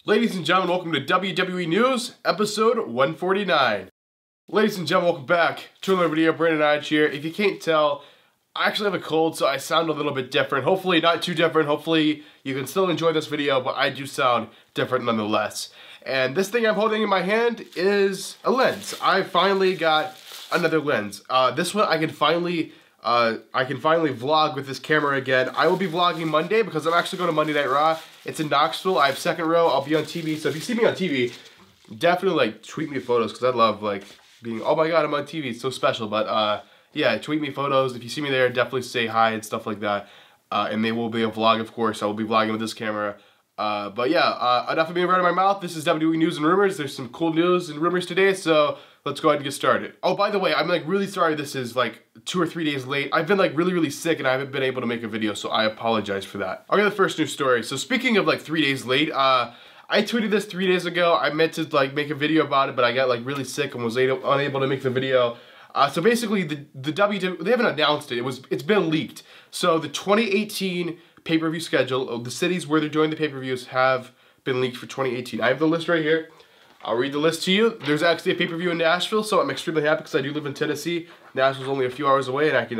Ladies and gentlemen, welcome to WWE News, episode 149. Ladies and gentlemen, welcome back to another video. Brandon Hodge here. If you can't tell, I actually have a cold, so I sound a little bit different. Hopefully not too different. Hopefully you can still enjoy this video, but I do sound different nonetheless. And this thing I'm holding in my hand is a lens. I finally got another lens. This one I can finally vlog with this camera again. I will be vlogging Monday because I'm actually going to Monday Night Raw. It's in Knoxville. I have second row. I'll be on TV. So if you see me on TV, definitely tweet me photos because I love being, oh my god, I'm on TV. It's so special. But yeah, tweet me photos. If you see me there, definitely say hi and stuff like that. And there will be a vlog, of course. I will be vlogging with this camera. But yeah, enough of being right in my mouth. This is WWE News and Rumors. There's some cool news and rumors today, so let's go ahead and get started. Oh, by the way, I'm really sorry this is 2 or 3 days late. I've been really sick and I haven't been able to make a video, so I apologize for that. Okay, the first news story. So speaking of 3 days late, I tweeted this 3 days ago. I meant to make a video about it, but I got really sick and was unable to make the video. So basically, the WWE, they haven't announced it. It's been leaked. So the 2018 pay-per-view schedule of the cities where they're doing the pay-per-views have been leaked for 2018. I have the list right here. I'll read the list to you. There's actually a pay-per-view in Nashville, so I'm extremely happy because I do live in Tennessee. Nashville's only a few hours away, and I can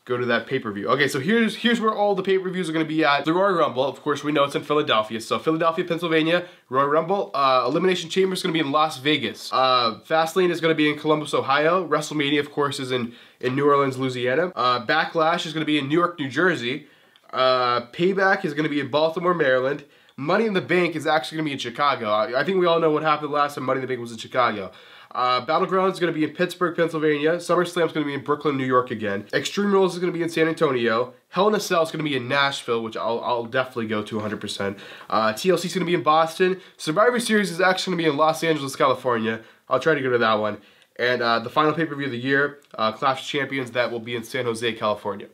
go to that pay-per-view. Okay, so here's where all the pay-per-views are going to be at. The Royal Rumble, of course, we know it's in Philadelphia. So Philadelphia, Pennsylvania, Royal Rumble. Elimination Chamber is going to be in Las Vegas. Fastlane is going to be in Columbus, Ohio. WrestleMania, of course, is in New Orleans, Louisiana. Backlash is going to be in Newark, New Jersey. Payback is going to be in Baltimore, Maryland. Money in the Bank is actually going to be in Chicago. I think we all know what happened last time Money in the Bank was in Chicago. Battleground is going to be in Pittsburgh, Pennsylvania. SummerSlam is going to be in Brooklyn, New York again. Extreme Rules is going to be in San Antonio. Hell in a Cell is going to be in Nashville, which I'll definitely go to 100%. TLC is going to be in Boston. Survivor Series is actually going to be in Los Angeles, California. I'll try to go to that one. And the final pay-per-view of the year, Clash of Champions, that will be in San Jose, California.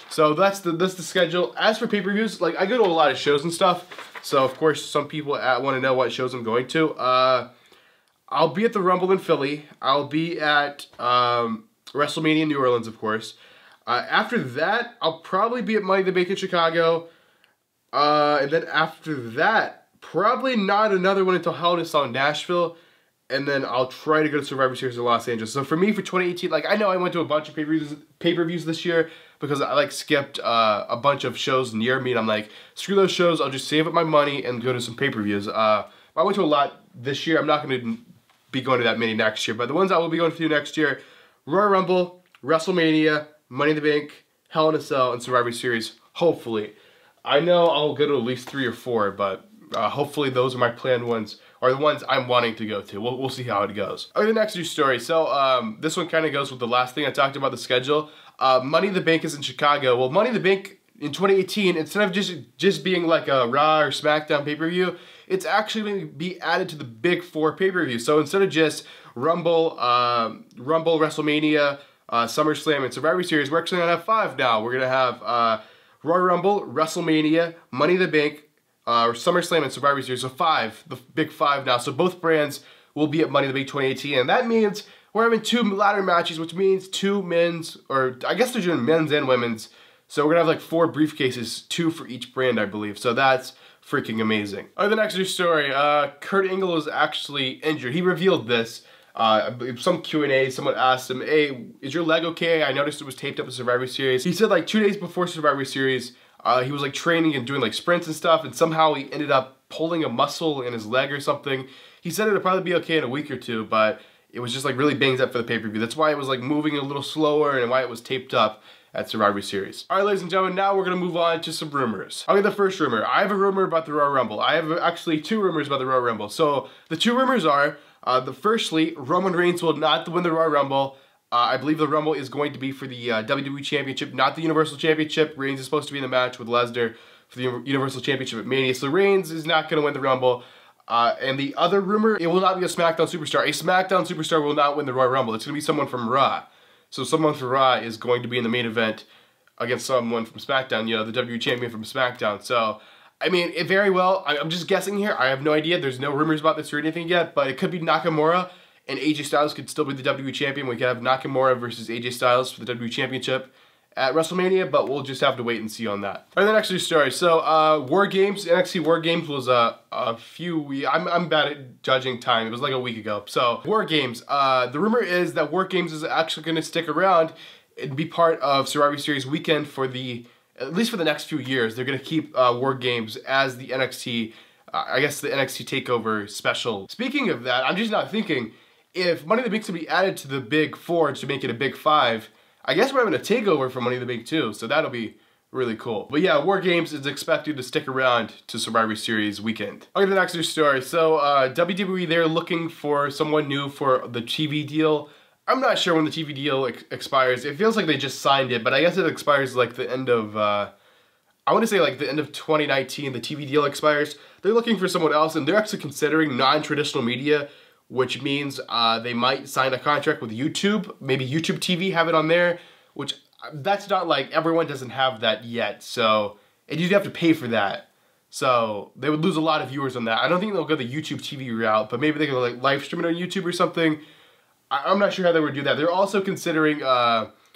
So that's the schedule. As for pay-per-views, I go to a lot of shows and stuff. So of course, some people want to know what shows I'm going to. I'll be at the Rumble in Philly. I'll be at WrestleMania in New Orleans, of course. After that, I'll probably be at Money in the Bank in Chicago. And then after that, probably not another one until Hell in a Cell in Nashville. And then I'll try to go to Survivor Series in Los Angeles. So for me, for 2018, I know I went to a bunch of pay-per-views this year because I skipped a bunch of shows near me, and I'm like, screw those shows, I'll just save up my money and go to some pay-per-views. I went to a lot this year. I'm not going to be going to that many next year, but the ones I will be going to next year, Royal Rumble, WrestleMania, Money in the Bank, Hell in a Cell, and Survivor Series, hopefully. I know I'll go to at least 3 or 4, but hopefully those are my planned ones, or the ones I'm wanting to go to. We'll see how it goes. Okay, the next news story. So this one kind of goes with the last thing I talked about, the schedule. Money in the Bank is in Chicago. Well, Money in the Bank in 2018, instead of just being like a Raw or SmackDown pay-per-view, it's actually going to be added to the big 4 pay-per-view. So instead of just Rumble, WrestleMania, SummerSlam, and Survivor Series, we're actually going to have 5 now. We're going to have Royal Rumble, WrestleMania, Money in the Bank, SummerSlam, and Survivor Series. So 5, the big 5 now. So both brands will be at Money in the Bank 2018, and that means we're having 2 ladder matches, which means 2 men's, or I guess they're doing men's and women's. So we're gonna have 4 briefcases, 2 for each brand, I believe. So that's freaking amazing. Alright, the next news story. Kurt Angle is actually injured. He revealed this. Some Q&A, someone asked him, hey, is your leg okay? I noticed it was taped up in Survivor Series. He said 2 days before Survivor Series, he was training and doing sprints and stuff, and somehow he ended up pulling a muscle in his leg or something. He said it'll probably be okay in a week or 2, but it was just really banged up for the pay-per-view. That's why it was moving a little slower and why it was taped up at Survivor Series. Alright, ladies and gentlemen, now we're going to move on to some rumors. Okay, the first rumor. I have a rumor about the Royal Rumble. I have actually 2 rumors about the Royal Rumble. So the 2 rumors are, firstly, Roman Reigns will not win the Royal Rumble. I believe the Rumble is going to be for the WWE Championship, not the Universal Championship. Reigns is supposed to be in the match with Lesnar for the Universal Championship at Mania. So Reigns is not going to win the Rumble. And the other rumor, it will not be a SmackDown Superstar. A SmackDown Superstar will not win the Royal Rumble. It's going to be someone from Raw. So someone from Raw is going to be in the main event against someone from SmackDown, the WWE Champion from SmackDown. So, I mean, it very well, I'm just guessing here. I have no idea. There's no rumors about this or anything yet, but it could be Nakamura, and AJ Styles could still be the WWE Champion. We could have Nakamura versus AJ Styles for the WWE Championship, at WrestleMania, but we'll just have to wait and see on that. Alright, the next news story. So, War Games, NXT War Games was a few weeks, I'm bad at judging time, it was like a week ago. So, War Games, the rumor is that War Games is actually going to stick around and be part of Survivor Series weekend for at least for the next few years. They're going to keep War Games as the NXT, I guess the NXT TakeOver special. Speaking of that, I'm just not thinking, if Money in the Bank's going to be added to the Big Four to make it a Big Five, I guess we're having a takeover for Money in the Bank too, so that'll be really cool. But yeah, War Games is expected to stick around to Survivor Series weekend. Okay, the next news story. So WWE, they're looking for someone new for the TV deal. I'm not sure when the TV deal expires. It feels like they just signed it, but I guess it expires like the end of, I want to say like the end of 2019, the TV deal expires. They're looking for someone else, and they're actually considering non-traditional media, which means they might sign a contract with YouTube, maybe YouTube TV, have it on there, which that's not like, everyone doesn't have that yet, so, and you'd have to pay for that. So they would lose a lot of viewers on that. I don't think they'll go the YouTube TV route, but maybe they could like live stream it on YouTube or something. I'm not sure how they would do that. They're also considering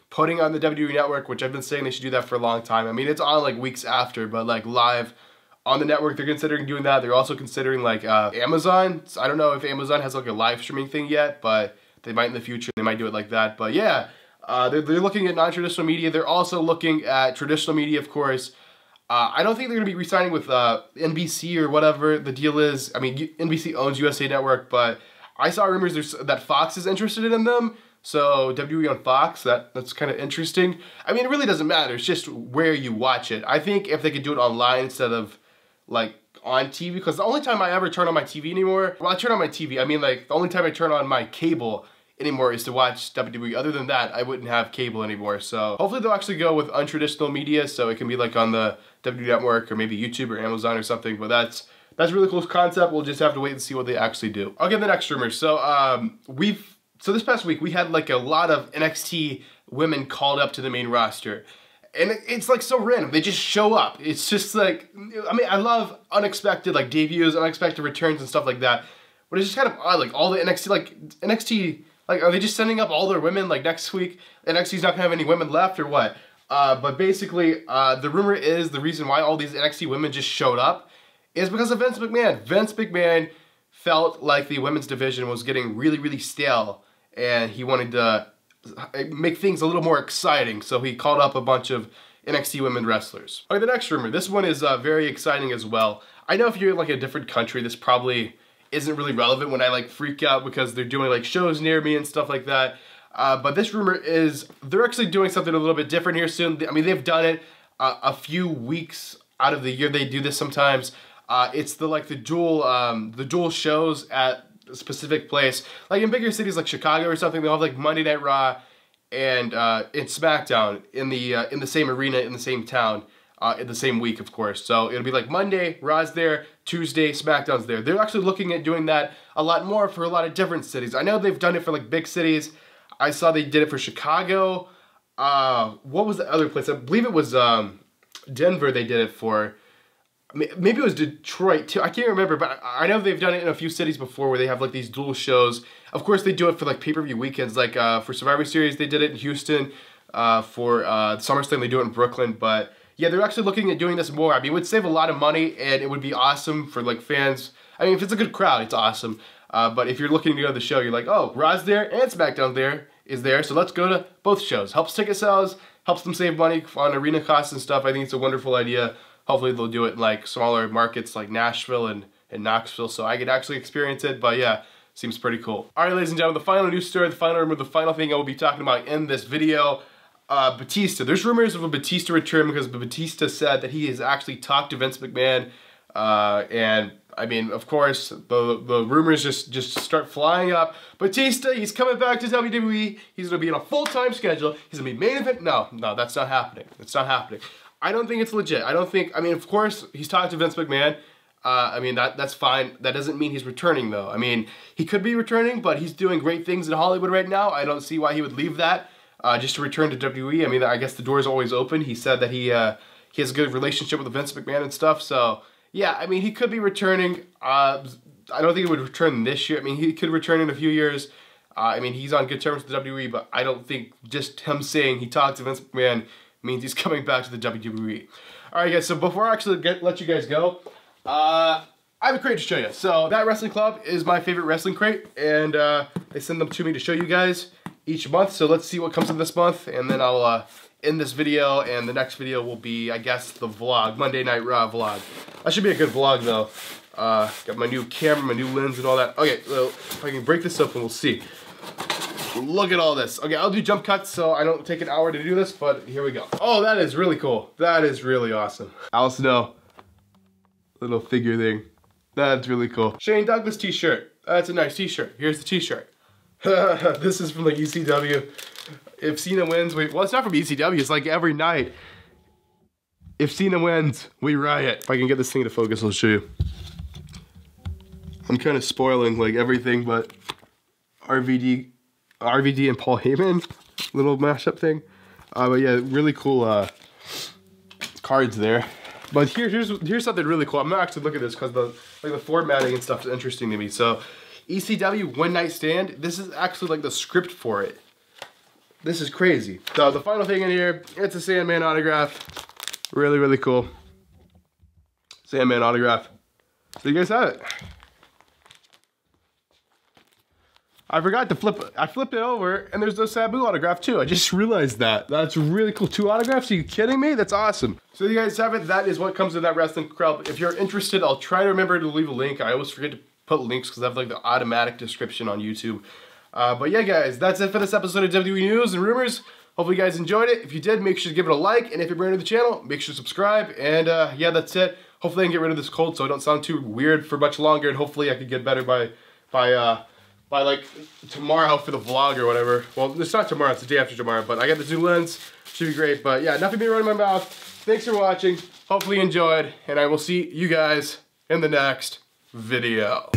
putting on the WWE Network, which I've been saying they should do that for a long time. I mean, it's on like weeks after, but like live on the network, they're considering doing that. They're also considering like Amazon. So I don't know if Amazon has like a live streaming thing yet, but they might in the future. They might do it like that. But yeah, they're looking at non-traditional media. They're also looking at traditional media, of course. I don't think they're going to be re-signing with NBC or whatever the deal is. I mean, NBC owns USA Network, but I saw rumors that Fox is interested in them. So WWE on Fox, that's kind of interesting. I mean, it really doesn't matter. It's just where you watch it. I think if they could do it online instead of like on TV, because the only time I ever turn on my TV anymore, well, I turn on my TV, I mean like the only time I turn on my cable anymore is to watch WWE. Other than that, I wouldn't have cable anymore. So hopefully they'll actually go with untraditional media, so it can be like on the WWE Network or maybe YouTube or Amazon or something. But that's a really cool concept. We'll just have to wait and see what they actually do. I'll get the next rumor. So so this past week we had like a lot of NXT women called up to the main roster. And it's like so random. They just show up. It's just like, I mean, I love unexpected like debuts, unexpected returns and stuff like that. But it's just kind of odd, like all the NXT, like are they just sending up all their women like next week? NXT's not gonna have any women left or what? But basically, the rumor is the reason why all these NXT women just showed up is because of Vince McMahon. Vince McMahon felt like the women's division was getting really, really stale, and he wanted to make things a little more exciting, so he called up a bunch of NXT women wrestlers. Okay, the next rumor. This one is very exciting as well. I know if you're in like a different country, this probably isn't really relevant when I like freak out because they're doing like shows near me and stuff like that. But this rumor is they're actually doing something a little bit different here soon. I mean, they've done it a few weeks out of the year. They do this sometimes. It's the dual shows at a specific place, like in bigger cities like Chicago or something. They'll have like Monday Night Raw and SmackDown in the same arena in the same town in the same week, of course. So it'll be like Monday Raw's there, Tuesday SmackDown's there. They're actually looking at doing that a lot more for a lot of different cities. I know they've done it for like big cities. I saw they did it for Chicago. What was the other place? I believe it was Denver. They did it for. Maybe it was Detroit too. I can't remember, but I know they've done it in a few cities before where they have like these dual shows. Of course, they do it for like pay-per-view weekends. Like for Survivor Series, they did it in Houston. For SummerSlam, they do it in Brooklyn. But yeah, they're actually looking at doing this more. I mean, it would save a lot of money, and it would be awesome for like fans. I mean, if it's a good crowd, it's awesome. But if you're looking to go to the show, you're like, oh, Raw's there and SmackDown is there, so let's go to both shows. Helps ticket sales, helps them save money on arena costs and stuff. I think it's a wonderful idea. Hopefully they'll do it in like smaller markets like Nashville and Knoxville, so I could actually experience it. But yeah, seems pretty cool. All right, ladies and gentlemen, the final news story, the final rumor, the final thing I will be talking about in this video. Batista. There's rumors of a Batista return because Batista said that he has actually talked to Vince McMahon, and I mean, of course, the rumors just start flying up. Batista, he's coming back to WWE. He's gonna be on a full-time schedule. He's gonna be main event. No, that's not happening. It's not happening. I don't think it's legit. I mean, of course, he's talking to Vince McMahon. I mean, that's fine. That doesn't mean he's returning, though. I mean, he could be returning, but he's doing great things in Hollywood right now. I don't see why he would leave that just to return to WWE. I mean, I guess the door is always open. He said that he has a good relationship with Vince McMahon and stuff. So, yeah, I mean, he could be returning. I don't think he would return this year. I mean, he could return in a few years. I mean, he's on good terms with the WWE, but I don't think just him saying he talked to Vince McMahon means he's coming back to the WWE. Alright guys, so before I actually let you guys go, I have a crate to show you. So that wrestling club is my favorite wrestling crate, and they send them to me to show you guys each month. So let's see what comes in this month, and then I'll end this video, and the next video will be, I guess, the vlog, Monday Night Raw vlog. That should be a good vlog though. Got my new camera, my new lens and all that. Okay, so if I can break this open, we'll see. Look at all this. Okay, I'll do jump cuts so I don't take an hour to do this, but here we go. Oh, that is really cool. That is really awesome. Al Snow. Little figure thing. That's really cool. Shane Douglas t-shirt. That's a nice t-shirt. Here's the t-shirt. This is from like ECW. If Cena wins, well, it's not from ECW. It's like every night. If Cena wins, we riot. If I can get this thing to focus, I'll show you. I'm kind of spoiling like everything but RVD and Paul Heyman, little mashup thing. But yeah, really cool cards there. But here's something really cool. I'm gonna actually look at this because the formatting and stuff is interesting to me. So ECW One Night Stand. This is actually like the script for it. This is crazy. So the final thing in here, it's a Sandman autograph. Really, really cool. Sandman autograph. So you guys have it. I forgot to flip it. I flipped it over, and there's no Sabu autograph too. I just realized that. That's really cool. 2 autographs? Are you kidding me? That's awesome. So you guys have it. That is what comes in that wrestling club. If you're interested, I'll try to remember to leave a link. I always forget to put links because I have like the automatic description on YouTube. But yeah, guys, that's it for this episode of WWE News and Rumors. Hopefully you guys enjoyed it. If you did, make sure to give it a like. And if you're brand new to the channel, make sure to subscribe. And yeah, that's it. Hopefully I can get rid of this cold so I don't sound too weird for much longer. And hopefully I can get better by like tomorrow for the vlog or whatever. Well, it's not tomorrow, it's the day after tomorrow, but I got this new lens. Should be great. But yeah, nothing being running in my mouth. Thanks for watching. Hopefully you enjoyed. And I will see you guys in the next video.